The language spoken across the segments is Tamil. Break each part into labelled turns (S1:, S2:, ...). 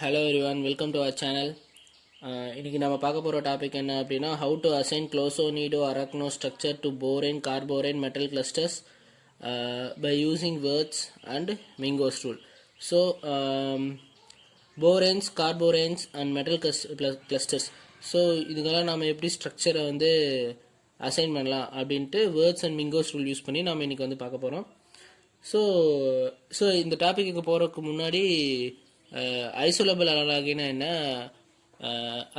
S1: Hello everyone, welcome to our channel. இன்னைக்கு நம்ம பார்க்க போகிற டாபிக் என்ன அப்படின்னா how to assign closonido arachno structure to borane carborane metal clusters by using words and Mingo's rule. So boranes, carboranes and metal clusters. So இதுக்கெல்லாம் நம்ம எப்படி ஸ்ட்ரக்சரை வந்து அசைன் பண்ணலாம் அப்படின்ட்டு வேர்ட்ஸ் அண்ட் மிங்கோஸ் ரூல் யூஸ் பண்ணி நம்ம இன்றைக்கி வந்து பார்க்க போகிறோம். ஸோ இந்த டாப்பிக்கு போகிறதுக்கு முன்னாடி ஐசோலபிள் அனலாகினா என்ன,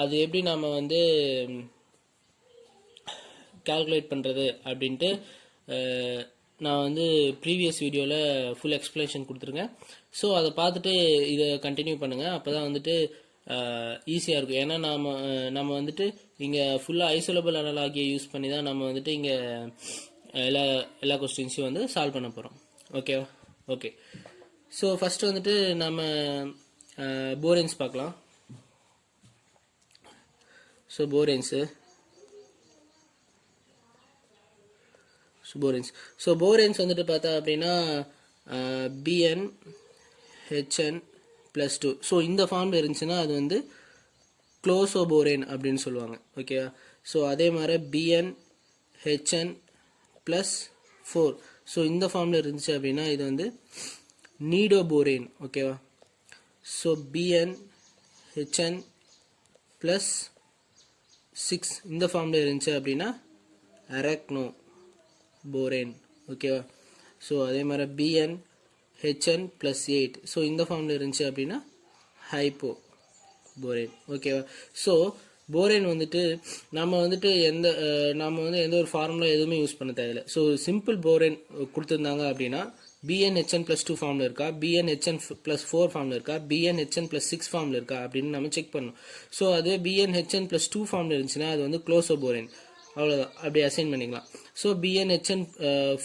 S1: அது எப்படி நம்ம வந்து கால்குலேட் பண்ணுறது அப்படின்ட்டு நான் வந்து ப்ரீவியஸ் வீடியோவில் ஃபுல் எக்ஸ்ப்ளனேஷன் கொடுத்துருக்கேன். ஸோ அதை பார்த்துட்டு இதை கண்டினியூ பண்ணுங்கள், அப்போ தான் வந்துட்டு ஈஸியாக இருக்கும். ஏன்னா நம்ம வந்துட்டு இங்கே ஃபுல்லாக ஐசோலபிள் அனலாகியை யூஸ் பண்ணி தான் நம்ம வந்துட்டு இங்கே எல்லா கொஸ்டின்ஸையும் வந்து சால்வ் பண்ண போகிறோம். ஓகேவா? ஓகே. ஸோ ஃபஸ்ட்டு வந்துட்டு நம்ம போரேன்ஸ் பார்க்கலாம். ஸோ போரேன்ஸ் வந்துட்டு பார்த்தா அப்படின்னா BN HN +2. ஸோ இந்த ஃபார்மில் இருந்துச்சுன்னா அது வந்து க்ளோசோபோரேன் அப்படின்னு சொல்லுவாங்க. ஓகேவா? ஸோ அதே மாதிரி BN HN +4. ஸோ இந்த ஃபார்மில் இருந்துச்சு அப்படின்னா இது வந்து நீடோபோரேன். ஓகேவா? ஸோ BN HN +6 இந்த ஃபார்மில் இருந்துச்சு அப்படின்னா அரக்னோ போரேன். ஓகேவா? ஸோ அதே மாதிரி BN HN +8. ஸோ இந்த ஃபார்மில் இருந்துச்சு அப்படின்னா ஹைப்போ போரேன். ஓகேவா? ஸோ போரேன் வந்துட்டு நம்ம வந்து எந்த ஒரு ஃபார்முலா எதுவுமே யூஸ் பண்ண தேவையில்லை. ஸோ சிம்பிள் போரேன் கொடுத்துருந்தாங்க அப்படின்னா BN HN +2 ஃபார்மில் இருக்கா, BN HN +4 ஃபார்மில் இருக்கா, BN HN +6 ஃபார்மில் இருக்கா அப்படின்னு நம்ம செக் பண்ணணும். ஸோ அது BN HN +2 ஃபார்மில் இருந்துச்சுன்னா அது வந்து க்ளோசோபோரேன். அவ்வளோதான், அப்படி அசைன் பண்ணிக்கலாம். ஸோ BN HN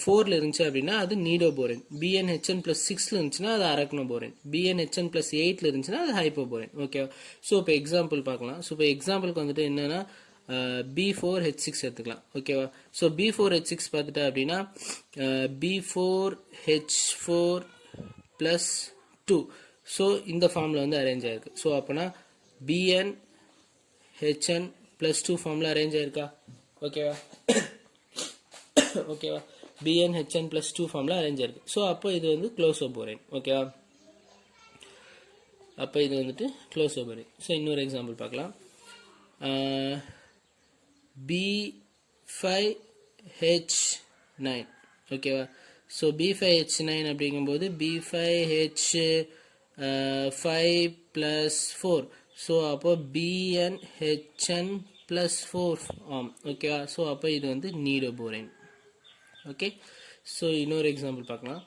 S1: 4ல் இருந்துச்சு அப்படின்னா அது நீடோபோரேன். BN HN +6ல் இருந்துச்சுன்னா அது அரக்னோபோரேன். BN HN +8ல் இருந்துச்சுன்னா அது ஹைப்போபோரேன். ஓகே. ஸோ இப்போ எக்ஸாம்பிள் பார்க்கலாம். ஸோ இப்போ எக்ஸாம்பிளுக்கு வந்துட்டு என்னென்னா B4H6 எடுத்துக்கலாம். ஓகேவா? ஸோ B4H6 பார்த்துட்டா அப்படின்னா B4H4 +2. ஸோ இந்த ஃபார்மில் வந்து அரேஞ்ச் ஆயிருக்கு. ஸோ அப்போனா BN HN +2 ஃபார்மில் அரேஞ்ச் ஆயிருக்கா? ஓகேவா? ஓகேவா? BN HN +2 ஃபார்மில் அரேஞ்ச் ஆயிருக்கு. ஸோ அப்போ இது வந்து க்ளோசோபோரேன். ஓகேவா? அப்போ இது வந்துட்டு க்ளோசோபோரேன். ஸோ இன்னொரு எக்ஸாம்பிள் பார்க்கலாம். B5H9. ஓகேவா? ஸோ B5H9 அப்படிங்கும்போது B5H5 +4. ஸோ அப்போ BN HN +4 ஓகேவா? ஸோ அப்போ இது வந்து நீடோபோரேன். ஓகே. ஸோ இன்னொரு எக்ஸாம்பிள் பார்க்கலாம்.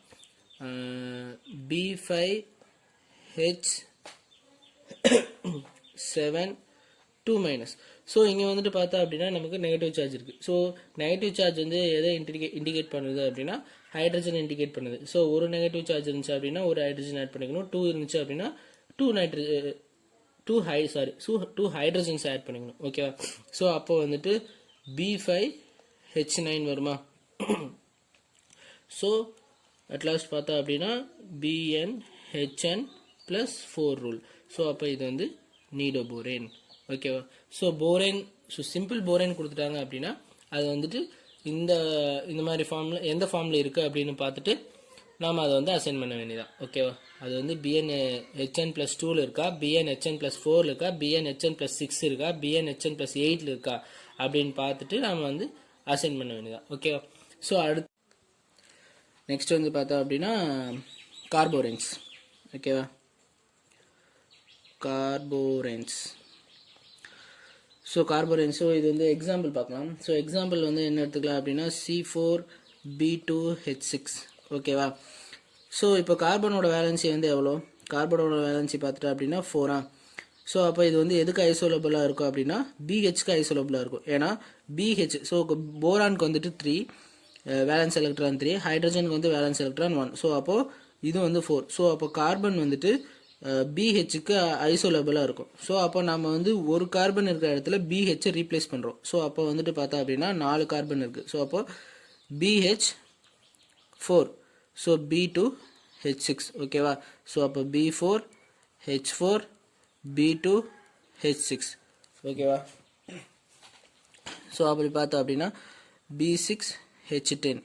S1: B5H7 2-. ஸோ இங்கே வந்துட்டு பார்த்தா அப்படின்னா நமக்கு நெகட்டிவ் சார்ஜ் இருக்குது. ஸோ நெகட்டிவ் சார்ஜ் வந்து எதை இண்டிகேட் பண்ணுது அப்படின்னா ஹைட்ரஜன் இண்டிகேட் பண்ணுது. ஸோ ஒரு நெகட்டிவ் சார்ஜ் இருந்துச்சு அப்படின்னா ஒரு ஹைட்ரஜன் ஆட் பண்ணிக்கணும். 2 இருந்துச்சு அப்படின்னா 2 ஹைட்ரஜன்ஸ் ஆட் பண்ணிக்கணும். ஓகேவா? ஸோ அப்போ வந்துட்டு B5H9 வருமா? ஸோ அட்லாஸ்ட் பார்த்தா அப்படின்னா BN HN +4 ரூல். ஸோ அப்போ இது வந்து நீடோபோரேன். ஓகேவா? ஸோ சிம்பிள் போரேன் கொடுத்துட்டாங்க அப்படின்னா அது வந்துட்டு இந்த மாதிரி ஃபார்மில் எந்த ஃபார்மில் இருக்குது அப்படின்னு பார்த்துட்டு நாம் அதை வந்து அசைன் பண்ண வேண்டியதான். ஓகேவா? அது வந்து BN HN +2ல் இருக்கா, BN HN +4ல் இருக்கா, BN HN +6 இருக்கா, BN HN +8ல் இருக்கா அப்படின்னு பார்த்துட்டு நாம் வந்து அசைன் பண்ண வேண்டியதான். ஓகேவா? ஸோ நெக்ஸ்ட் வந்து பார்த்தோம் அப்படின்னா கார்போரேன்ஸ். ஓகேவா? ஸோ கார்போரேன்ஸோ இது வந்து எக்ஸாம்பிள் பார்க்கலாம். ஸோ எக்ஸாம்பிள் வந்து என்ன எடுத்துக்கலாம் அப்படின்னா C4B2H6. ஓகேவா? ஸோ இப்போ கார்பனோட வேலன்சி வந்து எவ்வளோ? கார்பனோட வேலன்சி பார்த்துட்டா அப்படின்னா 4. ஸோ அப்போ இது வந்து எதுக்கு ஐசோலபிளாக இருக்கும் அப்படின்னா BHக்கு ஐசோலபிளாக இருக்கும். ஏன்னா BH ஸோ போரானுக்கு வந்துட்டு 3 வேலன்ஸ் எலக்ட்ரான் 3, ஹைட்ரஜனுக்கு வந்து வேலன்ஸ் எலக்ட்ரான் 1. ஸோ அப்போது இது வந்து 4. ஸோ அப்போ கார்பன் வந்துட்டு BHக்கு ஐசோலபிளாக இருக்கும். ஸோ அப்போ நம்ம வந்து ஒரு கார்பன் இருக்கிற இடத்துல BHை ரீப்ளேஸ் பண்ணுறோம். ஸோ அப்போ வந்துட்டு பார்த்தா அப்படின்னா 4 கார்பன் இருக்குது. ஸோ அப்போ BH4. So B2H6. ஓகேவா? ஸோ அப்போ B4H4 B2H6 ஓகேவா. ஸோ அப்படி பார்த்தோம் அப்படின்னா B6H10.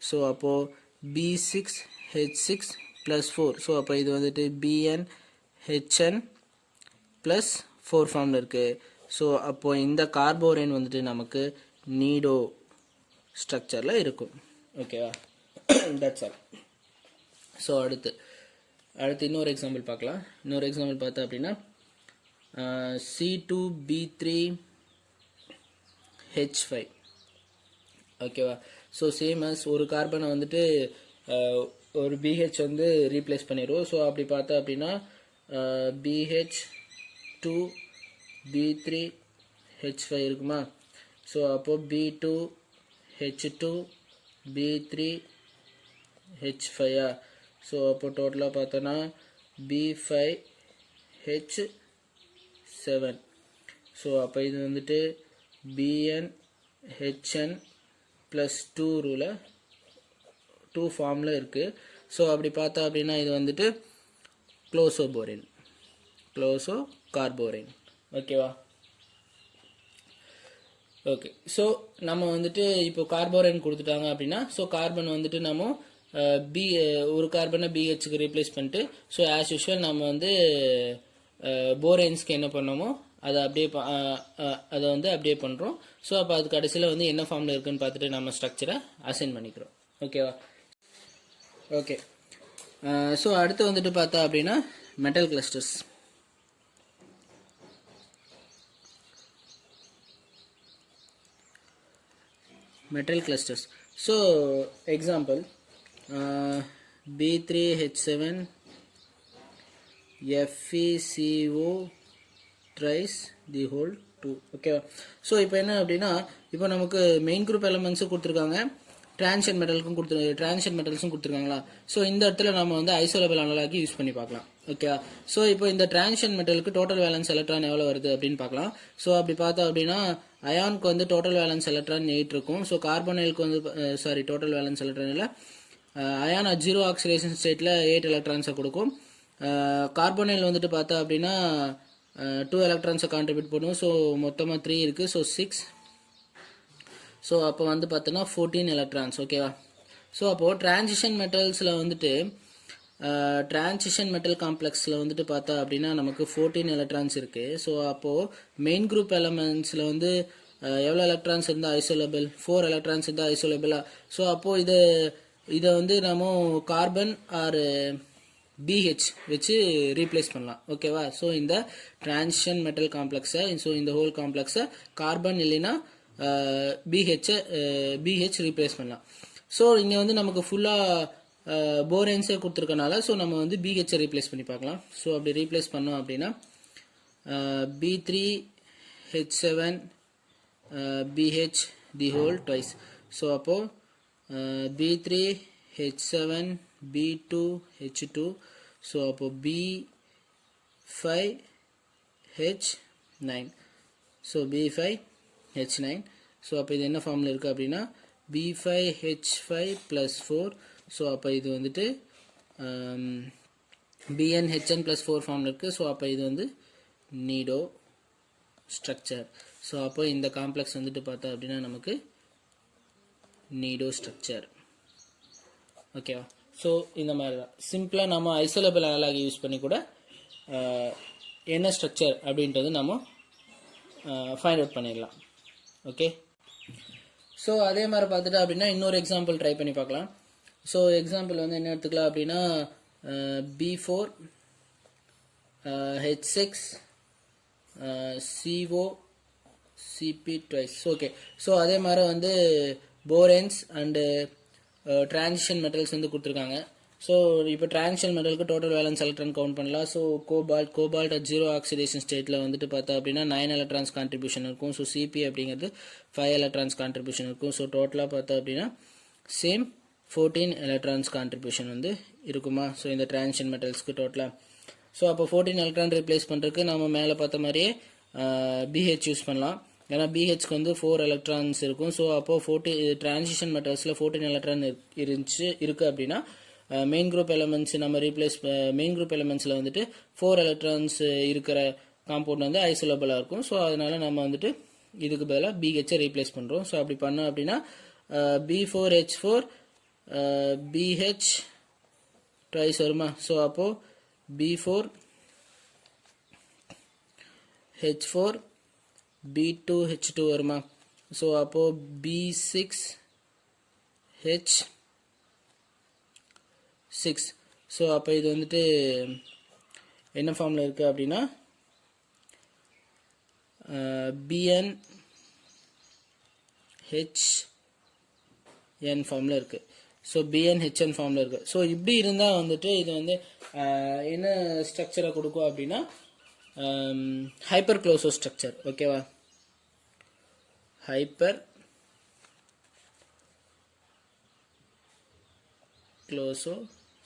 S1: ஸோ அப்போது B6H6 + 4. ஸோ அப்போ இது வந்துட்டு BnHn + 4 ஃபார்மில் இருக்குது. ஸோ அப்போது இந்த கார்போரேன் வந்துட்டு நமக்கு நீடோ ஸ்ட்ரக்சரில் இருக்கும். ஓகேவா, தட்ஸ் ஆல். ஸோ அடுத்து இன்னொரு எக்ஸாம்பிள் பார்க்கலாம். இன்னொரு எக்ஸாம்பிள் பார்த்தா அப்படின்னா C2B3H5 ஓகேவா. ஸோ சேம் அஸ் ஒரு கார்பனை வந்துட்டு ஒரு BH வந்து ரீப்ளேஸ் பண்ணிடுவோம். ஸோ அப்படி பார்த்தா அப்படின்னா BH2B3H5 இருக்குமா. ஸோ அப்போது B2H2B3H5. ஸோ அப்போ டோட்டலாக பார்த்தோன்னா B5H7. ஸோ அப்போ இது வந்துட்டு BnHn + 2 ரூல 2 ஃபார்மில் இருக்குது. ஸோ அப்படி பார்த்தா அப்படின்னா இது வந்துட்டு க்ளோசோ கார்போரேன் ஓகேவா. ஓகே, ஸோ நம்ம வந்துட்டு இப்போ கார்போரேன் கொடுத்துட்டாங்க அப்படின்னா ஸோ கார்பன் வந்துட்டு நம்ம ஒரு கார்பனை BHக்கு ரீப்ளேஸ் பண்ணிட்டு ஸோ ஆஸ் யூஷுவல் நம்ம வந்து போரேன்ஸ்க்கு என்ன பண்ணோமோ அதை அப்படியே பண்ணுறோம். ஸோ அப்போ அது கடைசியில் வந்து என்ன ஃபார்மில் இருக்குன்னு பார்த்துட்டு நம்ம ஸ்ட்ரக்சரை அசைன் பண்ணிக்கிறோம். ஓகேவா. ஓகே, ஸோ அடுத்து வந்துட்டு பார்த்தா அப்படின்னா metal clusters. So example B3H7 FeCO thrice the whole 2. ஓகேவா. ஸோ இப்போ என்ன அப்படின்னா இப்போ நமக்கு மெயின் குரூப் எலமெண்ட்ஸும் கொடுத்துருக்காங்க, டிரான்சிஷன் மெட்டல்ஸும் கொடுத்துருக்காங்களா. ஸோ இந்த இடத்துல நம்ம வந்து ஐசோலேபிள் அனலாகி யூஸ் பண்ணி பார்க்கலாம். ஓகேவா. ஸோ இப்போ இந்த டிரான்சிஷன் மெட்டலுக்கு டோட்டல் வேலன்ஸ் எலக்ட்ரான் எவ்வளோ வருது அப்படின்னு பார்க்கலாம். ஸோ அப்படி பார்த்தோம் அப்படின்னா அயானுக்கு வந்து டோட்டல் வேலன்ஸ் எலக்ட்ரான் 8 இருக்கும். ஸோ கார்பனைலுக்கு வந்து டோட்டல் வேலன்ஸ் எலக்ட்ரான் இல்லை, அயான் அட் 0 ஆக்சிடேஷன் ஸ்டேட்டில் 8 எலக்ட்ரான்ஸை கொடுக்கும். கார்பனைல் வந்துட்டு பார்த்தா அப்படின்னா 2 எலக்ட்ரான்ஸை கான்ட்ரிபியூட் பண்ணும். ஸோ மொத்தமாக 3 இருக்குது. ஸோ 6. ஸோ அப்போ வந்து பார்த்தோன்னா 14 எலக்ட்ரான்ஸ். ஓகேவா. ஸோ அப்போது டிரான்சிஷன் மெட்டல்ஸில் வந்துட்டு டிரான்சிஷன் மெட்டல் காம்ப்ளெக்ஸில் வந்துட்டு பார்த்தா அப்படின்னா நமக்கு 14 எலக்ட்ரான்ஸ் இருக்குது. ஸோ அப்போது மெயின் குரூப் எலமெண்ட்ஸில் வந்து எவ்வளோ எலக்ட்ரான்ஸ் இருந்தால் ஐசோலேபிள், 4 எலக்ட்ரான்ஸ் இருந்தால் ஐசோலேபிளா. ஸோ அப்போது இதை வந்து நம்ம கார்பன் ஆர் BH வச்சு ரீப்ளேஸ் பண்ணலாம். ஓகேவா. ஸோ இந்த டிரான்சிஷன் மெட்டல் காம்ப்ளெக்ஸை, ஸோ இந்த ஹோல் காம்ப்ளெக்ஸை கார்பன் இல்லைன்னா BH ரீப்ளேஸ் பண்ணலாம். ஸோ இங்கே வந்து நமக்கு ஃபுல்லாக போரேன்ஸே கொடுத்துருக்கனால ஸோ நம்ம வந்து BHஐ ரீப்ளேஸ் பண்ணி பார்க்கலாம். ஸோ அப்படி ரீப்ளேஸ் பண்ணோம் அப்படின்னா B3H7 BH the whole twice. So அப்போது B3H7 B2H2. ஸோ அப்போது B5H9. So B5H9. ஸோ அப்போ இது என்ன ஃபார்மில் இருக்குது அப்படின்னா B5H5 + 4. ஸோ அப்போ இது வந்துட்டு BnHn + 4 ஃபார்மில் இருக்குது. ஸோ அப்போ இது வந்து நீடோ ஸ்ட்ரக்சர். ஸோ அப்போ இந்த காம்ப்ளெக்ஸ் வந்துட்டு பார்த்தா அப்படின்னா நமக்கு நீடோ ஸ்ட்ரக்சர். ஓகேவா. ஸோ இந்த மாதிரி தான் சிம்பிளாக நம்ம ஐசோலேபிள் அனலாகி யூஸ் பண்ணி கூட என்ன ஸ்ட்ரக்சர் அப்படின்றது நம்ம ஃபைண்ட் அவுட் பண்ணிடலாம். ஓகே. ஸோ அதே மாதிரி பார்த்துட்டு அப்படின்னா இன்னொரு எக்ஸாம்பிள் ட்ரை பண்ணி பார்க்கலாம். ஸோ எக்ஸாம்பிள் வந்து என்ன எடுத்துக்கலாம் அப்படின்னா B4H6 CO CP twice. Okay. So அதே மாதிரி வந்து போரேன்ஸ் அண்டு டிரான்சிஷன் மெட்டல்ஸ் வந்து கொடுத்துருக்காங்க. ஸோ இப்போ டிரான்சிஷன் மெட்டலுக்கு டோட்டல் வேலன்ஸ் எலக்ட்ரான் கவுண்ட் பண்ணலாம். ஸோ கோபால்ட் அட் 0 ஆக்சிடேஷன் ஸ்டேட்டில் வந்துட்டு பார்த்தா அப்படின்னா 9 எலக்ட்ரான்ஸ் கான்ட்ரிபியூஷன் இருக்கும். ஸோ CP அப்படிங்கிறது 5 எலக்ட்ரான்ஸ் கான்ட்ரிபியூஷன் இருக்கும். ஸோ டோட்டலாக பார்த்தா அப்படின்னா சேம் 14 எலக்ட்ரான்ஸ் கான்ட்ரிபியூஷன் வந்து இருக்குமா. ஸோ இந்த டிரான்சிஷன் மெட்டல்ஸ்க்கு டோட்டலாக. ஸோ அப்போ 14 எலக்ட்ரான் ரீப்ளேஸ் பண்ணுறதுக்கு நம்ம மேலே பார்த்த மாதிரியே BH யூஸ் பண்ணலாம். ஏன்னா BHக்கு வந்து 4 எலக்ட்ரான்ஸ் இருக்கும். ஸோ அப்போது டிரான்சிஷன் மெட்டல்ஸில் 14 எலக்ட்ரான் இருக்குது அப்படின்னா மெயின் குரூப் எலமெண்ட்ஸ் நம்ம மெயின் குரூப் எலமெண்ட்ஸில் வந்துட்டு 4 எலக்ட்ரான்ஸ் இருக்கிற காம்பவுண்ட் வந்து ஐசோலபிளாக இருக்கும். ஸோ அதனால நம்ம வந்துட்டு இதுக்கு பதிலாக BHஐ ரீப்ளேஸ் பண்ணுறோம். ஸோ அப்படி பண்ணோம் அப்படின்னா B4H4 BH ட்ரைஸ் வருமா. ஸோ அப்போது B4H4 B2H2 வருமா. ஸோ அப்போது B6H6. ஸோ அப்போ இது வந்துட்டு என்ன ஃபார்மில் இருக்குது அப்படின்னா BnHn ஃபார்மில் இருக்குது. ஸோ BnHn ஃபார்மில் இருக்குது. ஸோ இப்படி இருந்தால் வந்துட்டு இது வந்து என்ன ஸ்ட்ரக்சரை கொடுக்கும் அப்படின்னா ஹைப்பர் க்ளோசோ ஸ்ட்ரக்சர். ஓகேவா, ஹைப்பர் க்ளோசோ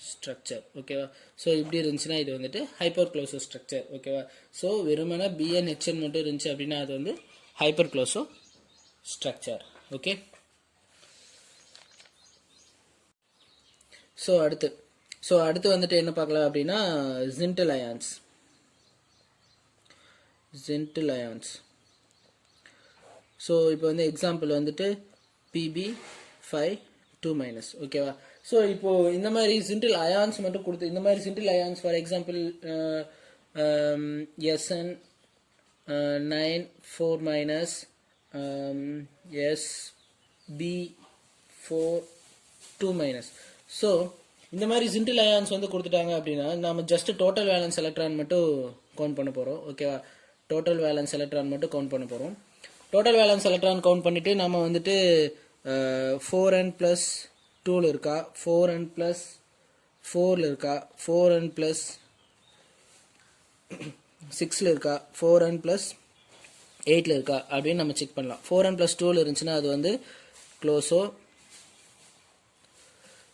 S1: ஸ்ட்ரக்சர். ஓகேவா, ஸோ இப்படி இருந்துச்சுன்னா இது வந்துட்டு ஹைப்பர் க்ளோசோ ஸ்ட்ரக்சர். ஓகேவா, ஸோ வெறுமனே BnHn மட்டும் இருந்துச்சு அப்படின்னா அது வந்து ஹைப்பர் க்ளோசோ ஸ்ட்ரக்சர். ஓகே, ஸோ அடுத்து வந்துட்டு என்ன பார்க்கலாம் அப்படின்னா ஜின்டல் அயான்ஸ். ஸோ இப்போ வந்து எக்ஸாம்பிள் வந்துட்டு Pb5 2-. ஓகேவா, ஸோ இப்போ இந்த மாதிரி ஜின்டல் அயான்ஸ் மட்டும் கொடுத்து இந்த மாதிரி Zintl ions for example SN9 4-, SB4 2-. So இந்த மாதிரி ஜின்டல் அயான்ஸ் வந்து கொடுத்துட்டாங்க அப்படின்னா நம்ம ஜஸ்ட் டோட்டல் வேலன்ஸ் எலக்ட்ரான் மட்டும் கவுண்ட் பண்ண போகிறோம். ஓகேவா, டோட்டல் வேலன்ஸ் எலக்ட்ரான் மட்டும் கவுண்ட் பண்ண போகிறோம். டோட்டல் வேலன்ஸ் எலக்ட்ரான் கவுண்ட் பண்ணிவிட்டு நம்ம வந்துட்டு 4n+2 இருக்கா, 4n+4 இருக்கா, 4n+6 இருக்கா, 4n+8 இருக்கா அப்படின்னு நம்ம செக் பண்ணலாம். 4n+2 இருந்துச்சுன்னா அது வந்து க்ளோசோ.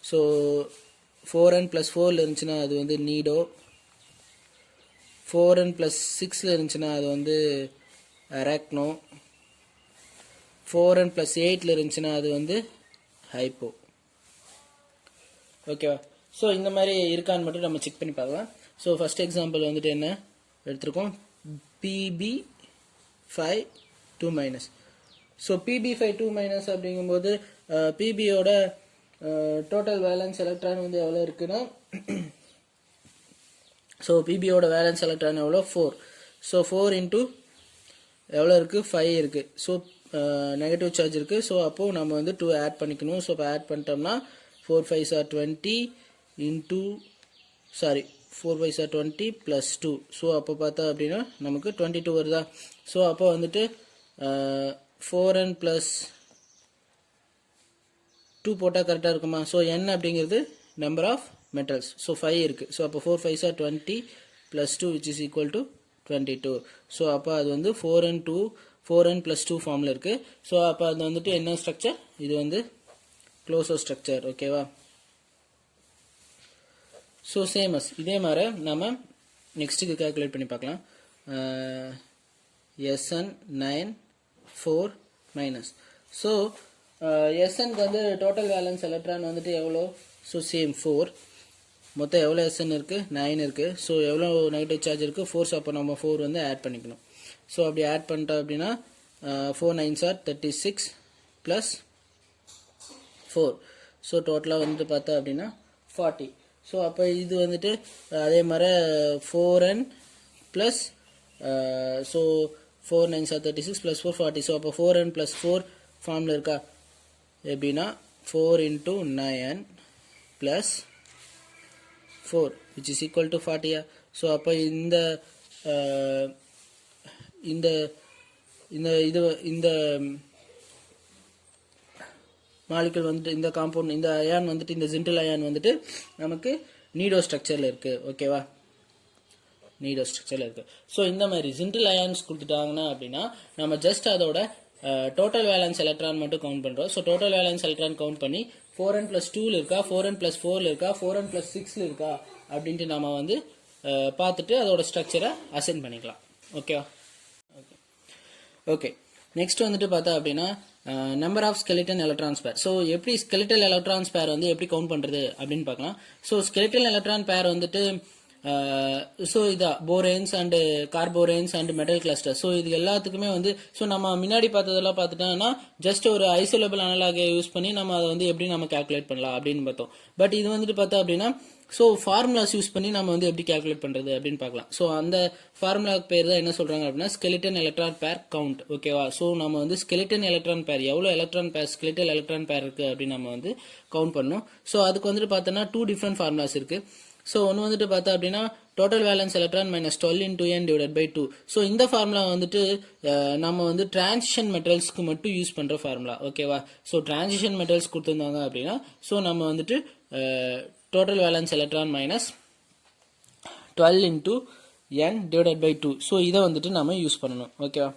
S1: ஸோ 4n+4 இருந்துச்சுன்னா அது வந்து நீடோ. 4n+6 இருந்துச்சுன்னா அது வந்து அரக்னோ. 4n+8 இருந்துச்சுன்னா அது வந்து ஹைப்போ. ஓகேவா, ஸோ இந்த மாதிரி இருக்கான்னு மட்டும் நம்ம செக் பண்ணி பார்க்கலாம். ஸோ ஃபர்ஸ்ட் எக்ஸாம்பிள் வந்துட்டு என்ன எடுத்திருக்கோம், Pb5 2-. ஸோ Pb5 2- அப்படிங்கும்போது பிபியோட டோட்டல் வேலன்ஸ் எலக்ட்ரான் வந்து எவ்வளோ இருக்குன்னா ஸோ பிபியோட வேலன்ஸ் எலக்ட்ரான் எவ்வளோ 4. ஸோ 4 இன்ட்டு எவ்வளோ இருக்குது 5 இருக்குது. ஸோ நெகட்டிவ் சார்ஜ் இருக்குது. ஸோ அப்போது நம்ம வந்து 2 ஆட் பண்ணிக்கணும். ஸோ இப்போ ஆட் பண்ணிட்டோம்னா 4 5s are 20 into 4 5s are 20 + 2. So அப்போ பார்த்தா அப்படின்னா நமக்கு 22 வருதா. ஸோ அப்போ வந்துட்டு 4n+2 போட்டால் கரெக்டாக இருக்குமா. ஸோ n அப்படிங்கிறது நம்பர் ஆஃப் மெட்டல்ஸ். ஸோ 5 இருக்குது. ஸோ அப்போ 4 5s are 20 + 2 which is equal to 22. So அப்போ அது வந்து 4n+2 ஃபார்மில் இருக்குது. ஸோ அப்போ அது வந்துட்டு என்ன ஸ்ட்ரக்சர், இது வந்து க்ளோசோ ஸ்ட்ரக்சர். ஓகேவா, ஸோ சேமஸ் இதே மாதிரி நம்ம நெக்ஸ்ட்டுக்கு கால்குலேட் பண்ணி பார்க்கலாம். SN9 4-. ஸோ SNக்கு வந்து டோட்டல் வேலன்ஸ் எலக்ட்ரான் வந்துட்டு எவ்வளோ, ஸோ சேம் 4. மொத்தம் எவ்வளோ SN இருக்குது 9 இருக்குது. ஸோ எவ்வளோ நெகட்டிவ் சார்ஜ் இருக்குது 4. அப்போ நம்ம 4 வந்து ஆட் பண்ணிக்கணும். ஸோ அப்படி ஆட் பண்ணிட்டோம் அப்படின்னா 4 9s are 36 + 4. ஸோ டோட்டலாக வந்துட்டு பார்த்தா அப்படின்னா 40. ஸோ அப்போ இது வந்துட்டு அதே மாதிரி 4n + so 4 9s are 36 + 4 40. So அப்போ 4n+4 ஃபார்மில் இருக்கா எப்படின்னா 4 × 9 + 4 which is equal to 40. So அப்போ இந்த இந்த இது இந்த மாலிகுல் வந்துட்டு இந்த காம்பவுண்ட் இந்த அயான் வந்துட்டு இந்த ஜின்டல் அயான் வந்துட்டு நமக்கு நீடோ ஸ்ட்ரக்சரில் இருக்குது. ஓகேவா, நீடோ ஸ்ட்ரக்சரில் இருக்குது. ஸோ இந்த மாதிரி ஜின்டல் அயான்ஸ் கொடுத்துட்டாங்கன்னா அப்படின்னா நம்ம ஜஸ்ட் அதோட டோட்டல் வேலன்ஸ் எலக்ட்ரான் மட்டும் கவுண்ட் பண்ணுறோம். So total valence electron count பண்ணி 4n+2 இருக்கா, 4n+4 இருக்கா, 4n+6 இருக்கா அப்படின்ட்டு நம்ம வந்து பார்த்துட்டு அதோட ஸ்ட்ரக்சரை அசைன் பண்ணிக்கலாம். ஓகேவா, ஓகே நெக்ஸ்ட் வந்துட்டு பார்த்தா அப்படின்னா number of skeleton electrons pair. So எப்படி skeletal electrons pair வந்து எப்படி கவுண்ட் பண்ணுறது அப்படின்னு பார்க்கலாம். ஸோ skeletal electron pair வந்துட்டு ஸோ இதான் boranes and carboranes and metal cluster. So இது எல்லாத்துக்குமே வந்து ஸோ நம்ம முன்னாடி பார்த்ததெல்லாம் பார்த்துட்டோம்னா ஜஸ்ட் ஒரு ஐசோலேபிள் அனலாகை யூஸ் பண்ணி நம்ம அதை வந்து எப்படி நம்ம கேல்குலேட் பண்ணலாம் அப்படின்னு பார்த்தோம். பட் இது வந்துட்டு பார்த்தா அப்படின்னா ஸோ ஃபார்முலாஸ் யூஸ் பண்ணி நம்ம வந்து எப்படி கேல்குலேட் பண்ணுறது அப்படின்னு பார்க்கலாம். ஸோ அந்த ஃபார்முலாக்கு பேர் தான் என்ன சொல்கிறாங்க அப்படின்னா skeleton electron pair count. ஓகேவா? ஸோ நம்ம வந்து skeleton electron pair எவ்வளோ எலக்ட்ரான் பேர் skeletal electron pair இருக்குது அப்படின்னு நம்ம வந்து கவுண்ட் பண்ணணும். ஸோ அதுக்கு வந்துட்டு பார்த்தோன்னா 2 டிஃப்ரெண்ட் ஃபார்முலாஸ் இருக்குது. ஸோ ஒன்று வந்துட்டு பார்த்தா அப்படின்னா total valence electron minus 12 into n divided by 2. So இந்த ஃபார்முலா வந்துட்டு நம்ம வந்து டிரான்சிஷன் மெட்டல்ஸ்க்கு மட்டும் யூஸ் பண்ணுற ஃபார்முலா. ஓகேவா? ஸோ டிரான்சிஷன் மெட்டல்ஸ் கொடுத்துருந்தாங்க அப்படின்னா ஸோ நம்ம வந்துட்டு total valence electron minus 12 into n divided by 2. So இதை வந்துட்டு நம்ம யூஸ் பண்ணணும். ஓகேவா?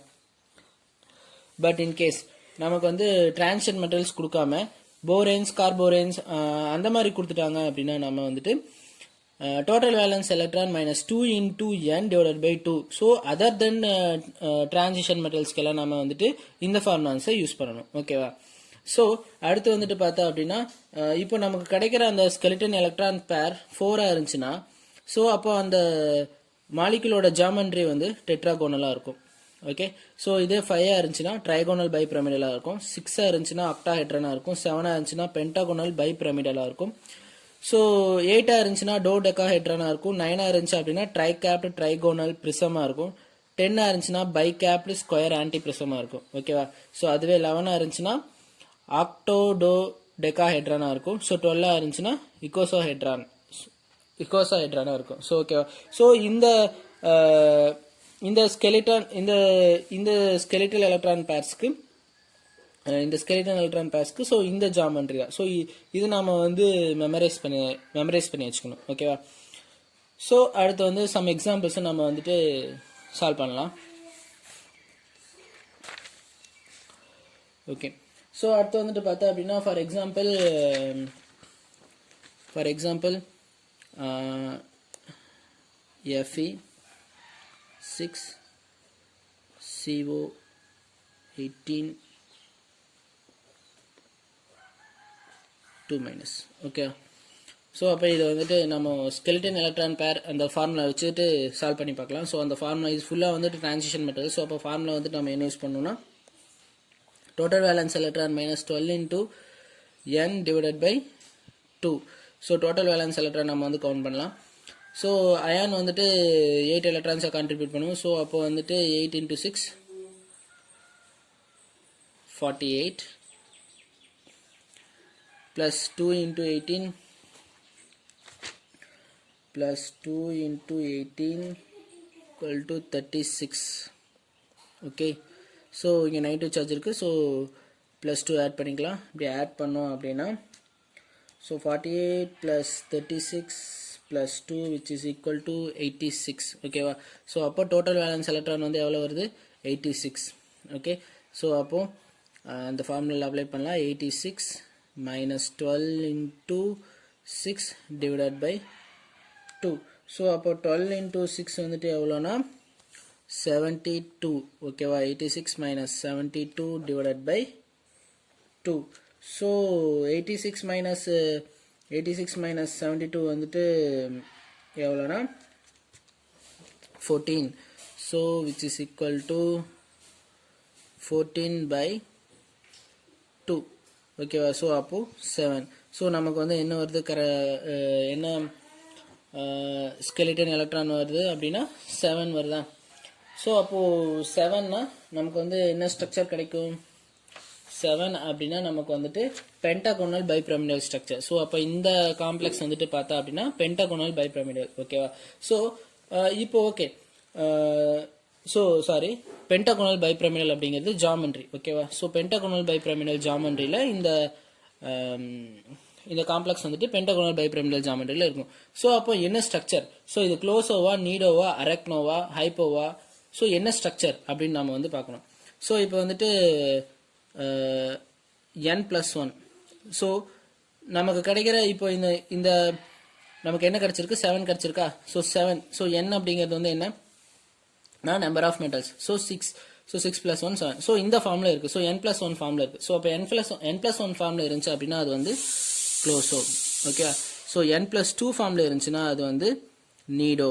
S1: பட் இன்கேஸ் நமக்கு வந்து டிரான்சிஷன் மெட்டல்ஸ் கொடுக்காம போரேன்ஸ் கார்போரேன்ஸ் அந்த மாதிரி கொடுத்துட்டாங்க அப்படின்னா நம்ம வந்துட்டு total valence electron minus 2 into n divided by 2. So other then transition மெட்டல்ஸ்க்கெல்லாம் நம்ம வந்துட்டு இந்த ஃபார்முலாஸை யூஸ் பண்ணணும். ஓகேவா? ஸோ அடுத்து வந்துட்டு பார்த்தா அப்படின்னா இப்போ நமக்கு கிடைக்கிற அந்த skeleton electron pair 4 இருந்துச்சுன்னா ஸோ அப்போ அந்த மாலிகுலோட ஜாமெண்ட்ரி வந்து டெட்ராகோனலாக இருக்கும். ஓகே. ஸோ இதே 5 இருந்துச்சுன்னா ட்ரைகோனல் பைபிரமிடலாக இருக்கும். 6 இருந்துச்சுன்னா ஆக்டாஹெட்ரனாக இருக்கும். 7 இருந்துச்சுன்னா பென்டாகோனல் பைபிரமிடலாக இருக்கும். ஸோ 8 இருந்துச்சுன்னா டோடெக்காஹெட்ரனாக இருக்கும். 9 இருந்துச்சு அப்படின்னா ட்ரைகேப்டு ட்ரைகோனல் பிரிசமாக இருக்கும். 10 இருந்துச்சுன்னா பைகேப்டு ஸ்கொயர் ஆன்டி பிரிசமாக இருக்கும். ஓகேவா? ஸோ அதுவே 11 இருந்துச்சுன்னா ஆக்டோடோடெக்காஹெட்ரானா இருக்கும். ஸோ 12 இருந்துச்சுன்னா இக்கோசாஹெட்ரானா இருக்கும். ஸோ ஓகேவா? ஸோ இந்த skeleton இந்த skeletal electron pairsக்கு இந்த skeleton electron pairsக்கு ஸோ இந்த ஜாமெண்ட்ரி தான். ஸோ இது நாம வந்து மெமரைஸ் பண்ணி வச்சுக்கணும். ஓகேவா? ஸோ அடுத்து வந்து சம் எக்ஸாம்பிள்ஸை நம்ம வந்துட்டு சால்வ் பண்ணலாம். ஓகே. ஸோ அடுத்து வந்துட்டு பார்த்தா அப்படின்னா for example Fe 6 CO 18 2-. Okay. So அப்போ இதை வந்துட்டு நம்ம skeleton electron pair அந்த ஃபார்முலா வச்சுட்டு சால்வ் பண்ணி பார்க்கலாம். ஸோ அந்த ஃபார்முலா இது ஃபுல்லாக வந்துட்டு டிரான்சிஷன் மெட்டல். ஸோ அப்போ ஃபார்முலா வந்துட்டு நம்ம என்ன யூஸ் பண்ணணும்னா total valence electron minus 12 into n divided by 2. So total valence electron நம்ம வந்து கவுண்ட் பண்ணலாம். ஸோ அயான் வந்துட்டு 8 எலக்ட்ரான்ஸை கான்ட்ரிபியூட் பண்ணுவோம். ஸோ அப்போ வந்துட்டு 8 into 6 48 plus 2 into 18 plus 2 into 18 equal to 36. Okay. So இங்கே நெகட்டிவ் சார்ஜ் இருக்குது. ஸோ +2 ஆட் பண்ணிக்கலாம். இப்படி ஆட் பண்ணோம் அப்படின்னா so 48 plus 36 plus 2 which is equal to 86. ஓகேவா? ஸோ அப்போ டோட்டல் வேலன்ஸ் எலக்ட்ரான் வந்து எவ்வளோ வருது? 86. ஓகே. ஸோ அப்போது அந்த ஃபார்முலா அப்ளை பண்ணலாம். 86 minus 12 into 6 divided by 2. So அப்போ 12 into 6 வந்துட்டு எவ்வளோனா 72. ஓகேவா? 86 minus 72 divided by 2. So 86 minus 72 வந்துட்டு எவ்வளோனா 14. So which is equal to 14 by 2. ஓகேவா? ஸோ அப்போது 7. ஸோ நமக்கு வந்து என்ன வருது என்ன skeleton electron வருது அப்படின்னா 7 வருதா? ஸோ அப்போது 7னா நமக்கு வந்து என்ன ஸ்ட்ரக்சர் கிடைக்கும்? 7 அப்படின்னா நமக்கு வந்துட்டு பென்டாகோனல் பைபிரமிடல் ஸ்ட்ரக்சர். ஸோ அப்போ இந்த காம்ப்ளெக்ஸ் வந்துட்டு பார்த்தா அப்படின்னா பென்டாகோனல் பைபிரமிடல். ஓகேவா? ஸோ இப்போ ஓகே. ஸோ சாரி, பென்டாகோனல் பைபிரமிடல் அப்படிங்கிறது ஜாமெண்ட்ரி. ஓகேவா? ஸோ பென்டாகோனல் பைபிரமிடல் ஜாமெண்ட்ரியில் இந்த காம்ப்ளெக்ஸ் வந்துட்டு பென்டாகோனல் பைபிரமிடல் ஜாமெண்ட்ரியில் இருக்கும். ஸோ அப்போ என்ன ஸ்ட்ரக்சர்? ஸோ இது க்ளோசோவா, நீடோவா, அரக்னோவா, ஹைப்போவா? ஸோ என்ன ஸ்ட்ரக்சர் அப்படின்னு நம்ம வந்து பார்க்கணும். ஸோ இப்போ வந்துட்டு n+1. ஸோ நமக்கு கிடைக்கிற இப்போ இந்த நமக்கு என்ன கிடச்சிருக்கு? 7 கிடச்சிருக்கா? ஸோ 7. ஸோ n அப்படிங்கிறது வந்து என்ன? Number of metals. So 6. So 6 + 1 7. So இந்த ஃபார்மில் இருக்குது. ஸோ n+1 ஃபார்மில் இருக்குது. ஸோ அப்போ n+1 ஃபார்மில் இருந்துச்சு அப்படின்னா அது வந்து க்ளோஸோ. ஓகே. ஸோ n+2 ஃபார்மில் இருந்துச்சுன்னா அது வந்து நீடோ.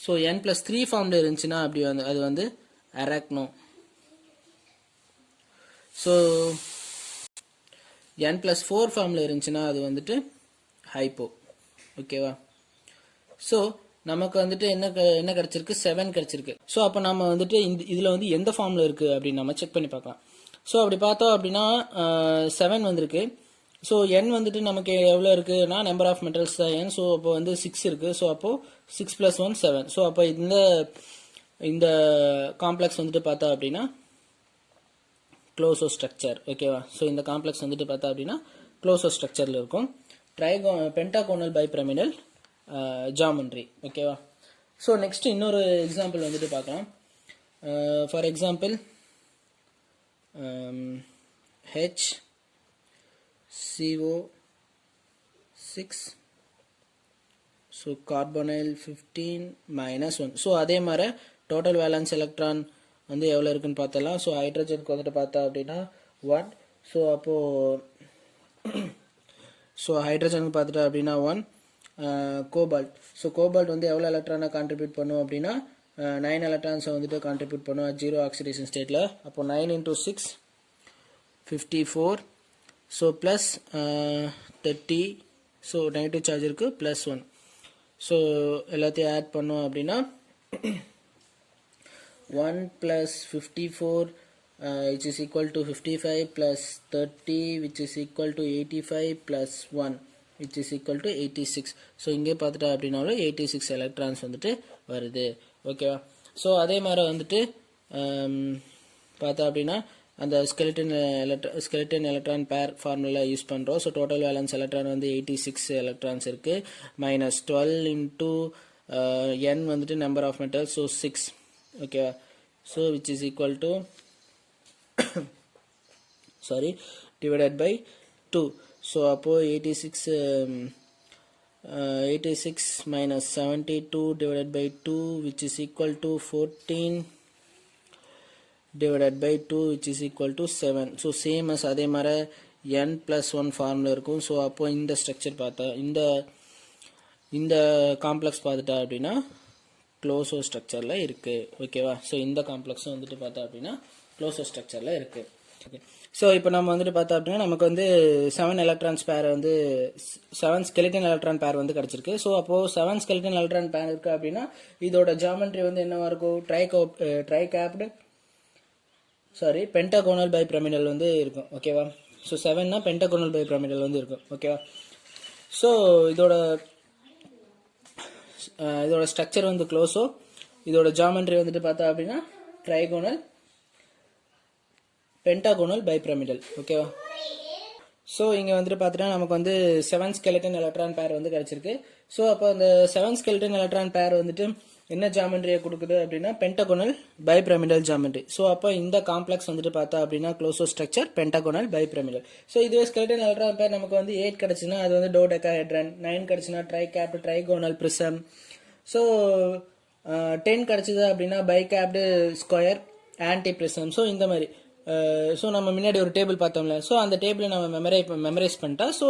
S1: ஸோ n+3 ஃபார்மில் இருந்துச்சுன்னா அப்படி வந்து அது வந்து அரக்னோ. ஸோ n+4 ஃபார்மில் இருந்துச்சுன்னா அது வந்துட்டு ஹைப்போ. ஓகேவா. ஸோ நமக்கு வந்துட்டு என்ன கிடச்சிருக்கு, 7 கிடச்சிருக்கு. ஸோ அப்போ நம்ம வந்துட்டு இதில் வந்து எந்த ஃபார்மில் இருக்குது அப்படின்னு நம்ம செக் பண்ணி பார்க்கலாம். ஸோ அப்படி பார்த்தோம் அப்படின்னா 7 வந்திருக்கு. ஸோ n வந்துட்டு நமக்கு எவ்வளோ இருக்குன்னா நம்பர் ஆஃப் மெட்டல்ஸ் தான் n. ஸோ அப்போ வந்து 6 இருக்குது. ஸோ அப்போது 6 + 1 7. ஸோ அப்போ இந்த காம்ப்ளெக்ஸ் வந்துட்டு பார்த்தா அப்படின்னா க்ளோஸோ ஸ்ட்ரக்சர். ஓகேவா. ஸோ இந்த காம்ப்ளெக்ஸ் வந்துட்டு பார்த்தா அப்படின்னா க்ளோஸோ ஸ்ட்ரக்சரில் இருக்கும். பென்டாகோனல் பைபிரமிடல் ஜாமெண்ட்ரி. ஓகேவா. ஸோ நெக்ஸ்ட் இன்னொரு எக்ஸாம்பிள் வந்துட்டு பார்க்கலாம். For example HCO6. So carbonyl 15 - 1. So அதே மாதிரி டோட்டல் வேலன்ஸ் எலக்ட்ரான் வந்து எவ்வளோ இருக்குன்னு பார்த்தலாம். ஸோ ஹைட்ரஜனுக்கு வந்துட்டு பார்த்தா அப்படின்னா 1. ஸோ அப்போது ஹைட்ரஜனுக்கு பார்த்துட்டா அப்படின்னா 1. கோபால்ட். ஸோ கோபால்ட் வந்து எவ்வளோ எலக்ட்ரானை கான்ட்ரிபியூட் பண்ணும் அப்படின்னா 9 எலக்ட்ரான்ஸை வந்துட்டு கான்ட்ரிபியூட் பண்ணும் 0 ஆக்சிடேஷன் ஸ்டேட்டில். அப்போ 9 × 6 54. So plus 30. So negative charge இருக்குது +1. ஸோ எல்லாத்தையும் ஆட் பண்ணோம் அப்படின்னா 1 + 54 which is equal to 55 + 30 which is equal to 85 + 1 which is equal to 86. So இங்கே பார்த்துட்டா அப்படின்னாலும் 86 எலக்ட்ரான்ஸ் வந்துட்டு வருது. ஓகேவா. ஸோ அதே மாதிரி வந்துட்டு பார்த்தா அப்படின்னா அந்த ஸ்கெலிட்டன் எலக்ட்ரான் பேர் ஃபார்முலா யூஸ் பண்ணுறோம். ஸோ டோட்டல் வேலன்ஸ் எலக்ட்ரான் வந்து 86 எலக்ட்ரான்ஸ் இருக்குது. -12 × n வந்துட்டு நம்பர் ஆஃப் மெட்டல்ஸ். ஸோ 6. ஓகேவா. So which is equal to divided by 2. So அப்போது 86 - 72 divided by 2 which is equal to 14 divided by 2 which is equal to 7. So same as அதே மாதிரி n+1 ஃபார்மில் இருக்கும். ஸோ அப்போது இந்த ஸ்ட்ரக்சர் பார்த்தா இந்த காம்ப்ளெக்ஸ் பார்த்துட்டா அப்படின்னா க்ளோஸோ ஸ்ட்ரக்சரில் இருக்குது. ஓகேவா. ஸோ இந்த காம்ப்ளெக்ஸும் வந்துட்டு பார்த்தா அப்படின்னா க்ளோஸோ ஸ்ட்ரக்சரில் இருக்குது. ஓகே. ஸோ இப்போ நம்ம வந்துட்டு பார்த்தோம் அப்படின்னா நமக்கு வந்து 7 எலக்ட்ரான்ஸ் பேர் வந்து 7 ஸ்கெலிட்டன் எலக்ட்ரான் பேர் வந்து கிடச்சிருக்கு. ஸோ அப்போது 7 ஸ்கெலிட்டன் எலக்ட்ரான் பேர் இருக்குது அப்படின்னா இதோட ஜாமெண்ட்ரி வந்து என்னவா இருக்கும், பென்டாகோனல் பைபிரமிடல் வந்து இருக்கும். ஓகேவா. ஸோ 7னா பென்டாகோனல் பைபிரமிடல் வந்து இருக்கும். ஓகேவா. ஸோ இதோட ஸ்ட்ரக்சர் வந்து க்ளோஸோ. இதோட ஜாமெண்ட்ரி வந்துட்டு பார்த்தா அப்படின்னா பென்டாகோனல் பைபிரமிடல். ஓகேவா. ஸோ இங்கே வந்துட்டு பார்த்துட்டா நமக்கு வந்து 7 ஸ்கெலிட்டன் எலக்ட்ரான் பேர் வந்து கிடச்சிருக்கு. ஸோ அப்போ அந்த 7 ஸ்கெலிட்டன் எலக்ட்ரான் பேர் வந்துட்டு என்ன ஜாமெண்ட்ரியை கொடுக்குது அப்படின்னா பென்டாகோனல் பைபிரமிடல் ஜாமெண்ட்ரி. ஸோ அப்போ இந்த காம்ப்ளெக்ஸ் வந்துட்டு பார்த்தா அப்படின்னா க்ளோஸோ ஸ்ட்ரக்சர் பென்டாகோனல் பைபிரமிடல். ஸோ இதுவே ஸ்கெலிட்டன் எலக்ட்ரான் பேர் நமக்கு வந்து 8 கிடச்சுன்னா அது வந்து டோடெகாஹெட்ரன், 9 கிடச்சுன்னா ட்ரைகேப்டு ட்ரைகோனல் பிரிசம். ஸோ 10 கிடச்சிது அப்படின்னா பைகேப்டு ஸ்கொயர் ஆன்டி பிரிசம். ஸோ இந்த மாதிரி ஸோ நம்ம முன்னாடி ஒரு டேபிள் பார்த்தோம்ல. ஸோ அந்த டேபிளை நம்ம மெமரைஸ் பண்ணிட்டா ஸோ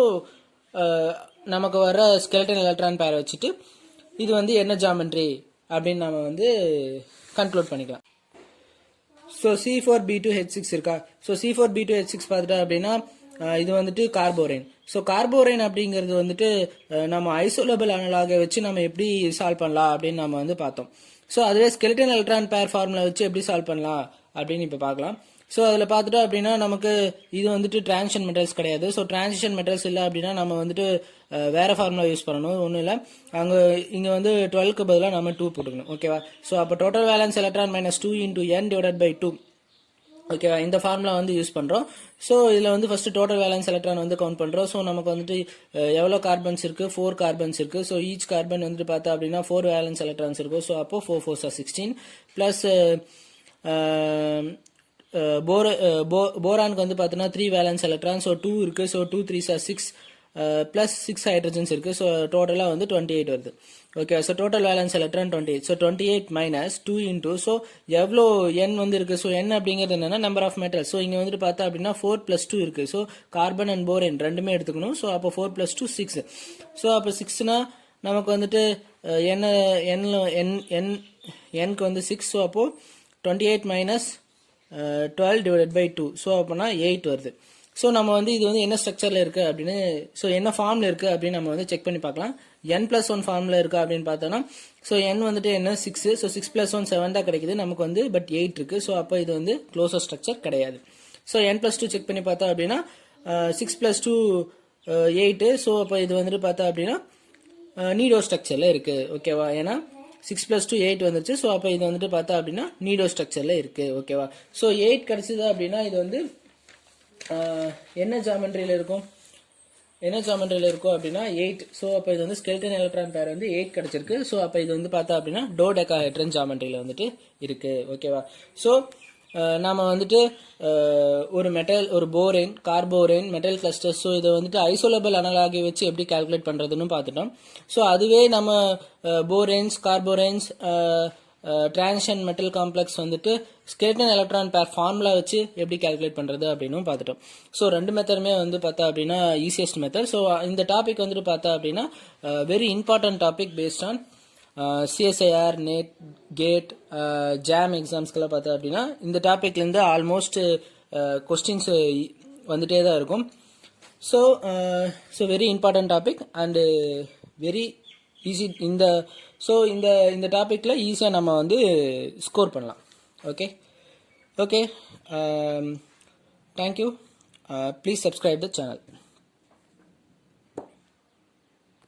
S1: நமக்கு வர ஸ்கெலிட்டன் எலக்ட்ரான் பேரை வச்சுட்டு இது வந்து என்ன ஜாமெண்ட்ரி அப்படின்னு நம்ம வந்து கன்க்ளூட் பண்ணிக்கலாம். ஸோ C4B2H6 இருக்கா. ஸோ C4B2H6 பார்த்துட்டா அப்படின்னா இது வந்துட்டு கார்போரைன். ஸோ கார்போரைன் அப்படிங்கிறது வந்துட்டு நம்ம ஐசோலேபிள் அனலாகை வச்சு நம்ம எப்படி சால்வ் பண்ணலாம் அப்படின்னு நம்ம வந்து பார்த்தோம். ஸோ அதுவே ஸ்கெலிட்டன் எலக்ட்ரான் பேர் ஃபார்முலா வச்சு எப்படி சால்வ் பண்ணலாம் அப்படின்னு இப்போ பார்க்கலாம். ஸோ அதில் பார்த்துட்டோம் அப்படின்னா நமக்கு இது வந்துட்டு டிரான்சிஷன் மெட்டல்ஸ் கிடையாது. ஸோ டிரான்சிஷன் மெட்டல்ஸ் இல்லை அப்படின்னா நம்ம வந்துட்டு வேறு ஃபார்முலா யூஸ் பண்ணணும். ஒன்றும் இல்லை, இங்கே வந்து 12க்கு பதிலாக நம்ம 2 போட்டுக்கணும். ஓகேவா. ஸோ அப்போ total valence electron -2 × n divided by 2. ஓகேவா. இந்த ஃபார்முலா வந்து யூஸ் பண்ணுறோம். ஸோ இதில் வந்து ஃபஸ்ட்டு டோட்டல் வேலன்ஸ் எலக்ட்ரான் வந்து கவுண்ட் பண்ணுறோம். ஸோ நமக்கு வந்துட்டு எவ்வளோ கார்பன்ஸ் இருக்குது, 4 கார்பன்ஸ் இருக்குது. ஸோ ஈச் கார்பன் வந்துட்டு பார்த்தா அப்படின்னா 4 வேலன்ஸ் எலக்ட்ரான்ஸ் இருக்கும். ஸோ அப்போ 4 4s are 16 ப்ளஸ் போரானுக்கு வந்து பார்த்தோன்னா 3 வேலன்ஸ் எலக்ட்ரான். ஸோ 2 இருக்குது. So 2 3s are 6 plus 6 hydrogens இருக்குது. ஸோ டோட்டலாக வந்து 28 வருது. Okay, so total valence electron 28. So 28 minus 2 into, so எவ்வளோ n வந்து இருக்குது. ஸோ n அப்படிங்கிறது என்னன்னா நம்பர் ஆஃப் மெட்டல். ஸோ இங்கே வந்துட்டு பார்த்தா அப்படின்னா 4 + 2 இருக்குது. ஸோ கார்பன் அண்ட் போரேன் ரெண்டுமே எடுத்துக்கணும். ஸோ அப்போ 4 + 2 6. ஸோ அப்போ 6னா நமக்கு வந்துட்டு nக்கு வந்து 6. ஸோ அப்போது 28 மைனஸ் 12 டிவைடட் பை 2. ஸோ அப்போனா 8 வருது. ஸோ நம்ம வந்து இது வந்து என்ன ஸ்ட்ரக்சரில் இருக்குது அப்படின்னு, ஸோ என்ன ஃபார்மில் இருக்குது அப்படின்னு நம்ம வந்து செக் பண்ணி பார்க்கலாம். n+1 ஃபார்மில் இருக்கா அப்படின்னு பார்த்தோன்னா, ஸோ n வந்துட்டு என்ன 6. ஸோ 6 + 1 7 தான் கிடைக்குது நமக்கு வந்து, பட் 8 இருக்குது. ஸோ அப்போ இது வந்து க்ளோஸர் ஸ்ட்ரக்சர் கிடையாது. ஸோ n+2 செக் பண்ணி பார்த்தா அப்படின்னா 6 + 2 8. ஸோ அப்போ இது வந்துட்டு பார்த்தா அப்படின்னா நீடோ ஸ்ட்ரக்சரில் இருக்குது. ஓகேவா, ஏன்னா 6 + 2 8 வந்துருச்சு. ஸோ அப்போ இது வந்துட்டு பார்த்தா அப்படின்னா நீடோ ஸ்ட்ரக்சரில் இருக்குது. ஓகேவா, ஸோ 8 கிடச்சிது அப்படின்னா இது வந்து என்ன ஜாமெண்ட்ரியில் இருக்கும், என்ன ஜாமெண்ட்ரியில் இருக்கும் அப்படின்னா 8. ஸோ அப்போ இது வந்து ஸ்கெல்டன் எலக்ட்ரான் பேர் வந்து 8 கிடச்சிருக்கு. ஸோ அப்போ இது வந்து பார்த்தா அப்படின்னா டோடெகாஹெட்ரன் ஜாமெண்ட்ரியில் வந்துட்டு இருக்குது. ஓகேவா, ஸோ நாம் வந்துட்டு ஒரு மெட்டல், ஒரு போரேன், கார்போரேன், மெட்டல் கிளஸ்டர்ஸ், ஸோ இதை வந்துட்டு ஐசோலபிள் அனலாகி வச்சு எப்படி கால்குலேட் பண்ணுறதுன்னு பார்த்துட்டோம். ஸோ அதுவே நம்ம போரேன்ஸ், கார்போரேன்ஸ், டிரான்சிஷன் மெட்டல் காம்ப்ளெக்ஸ் வந்துட்டு ஸ்கெல்டன் எலக்ட்ரான் பேர் ஃபார்முலா வச்சு எப்படி கால்குலேட் பண்ணுறது அப்படின்னு பார்த்துட்டோம். ஸோ ரெண்டு மெத்தடுமே வந்து பார்த்தா அப்படின்னா ஈஸியஸ்ட் மெத்தட். ஸோ இந்த டாபிக் வந்துட்டு பார்த்தா அப்படின்னா very important topic based on CSIR, NET, GATE, JAM எக்ஸாம்ஸ்க்கெல்லாம் பார்த்தா அப்படின்னா இந்த டாப்பிக்லேருந்து ஆல்மோஸ்ட் கொஸ்டின்ஸ் வந்துட்டே தான் இருக்கும். So very important topic and very easy. இந்த டாப்பிக்கில் ஈஸியாக நம்ம வந்து ஸ்கோர் பண்ணலாம். Okay, thank you. Please subscribe the channel.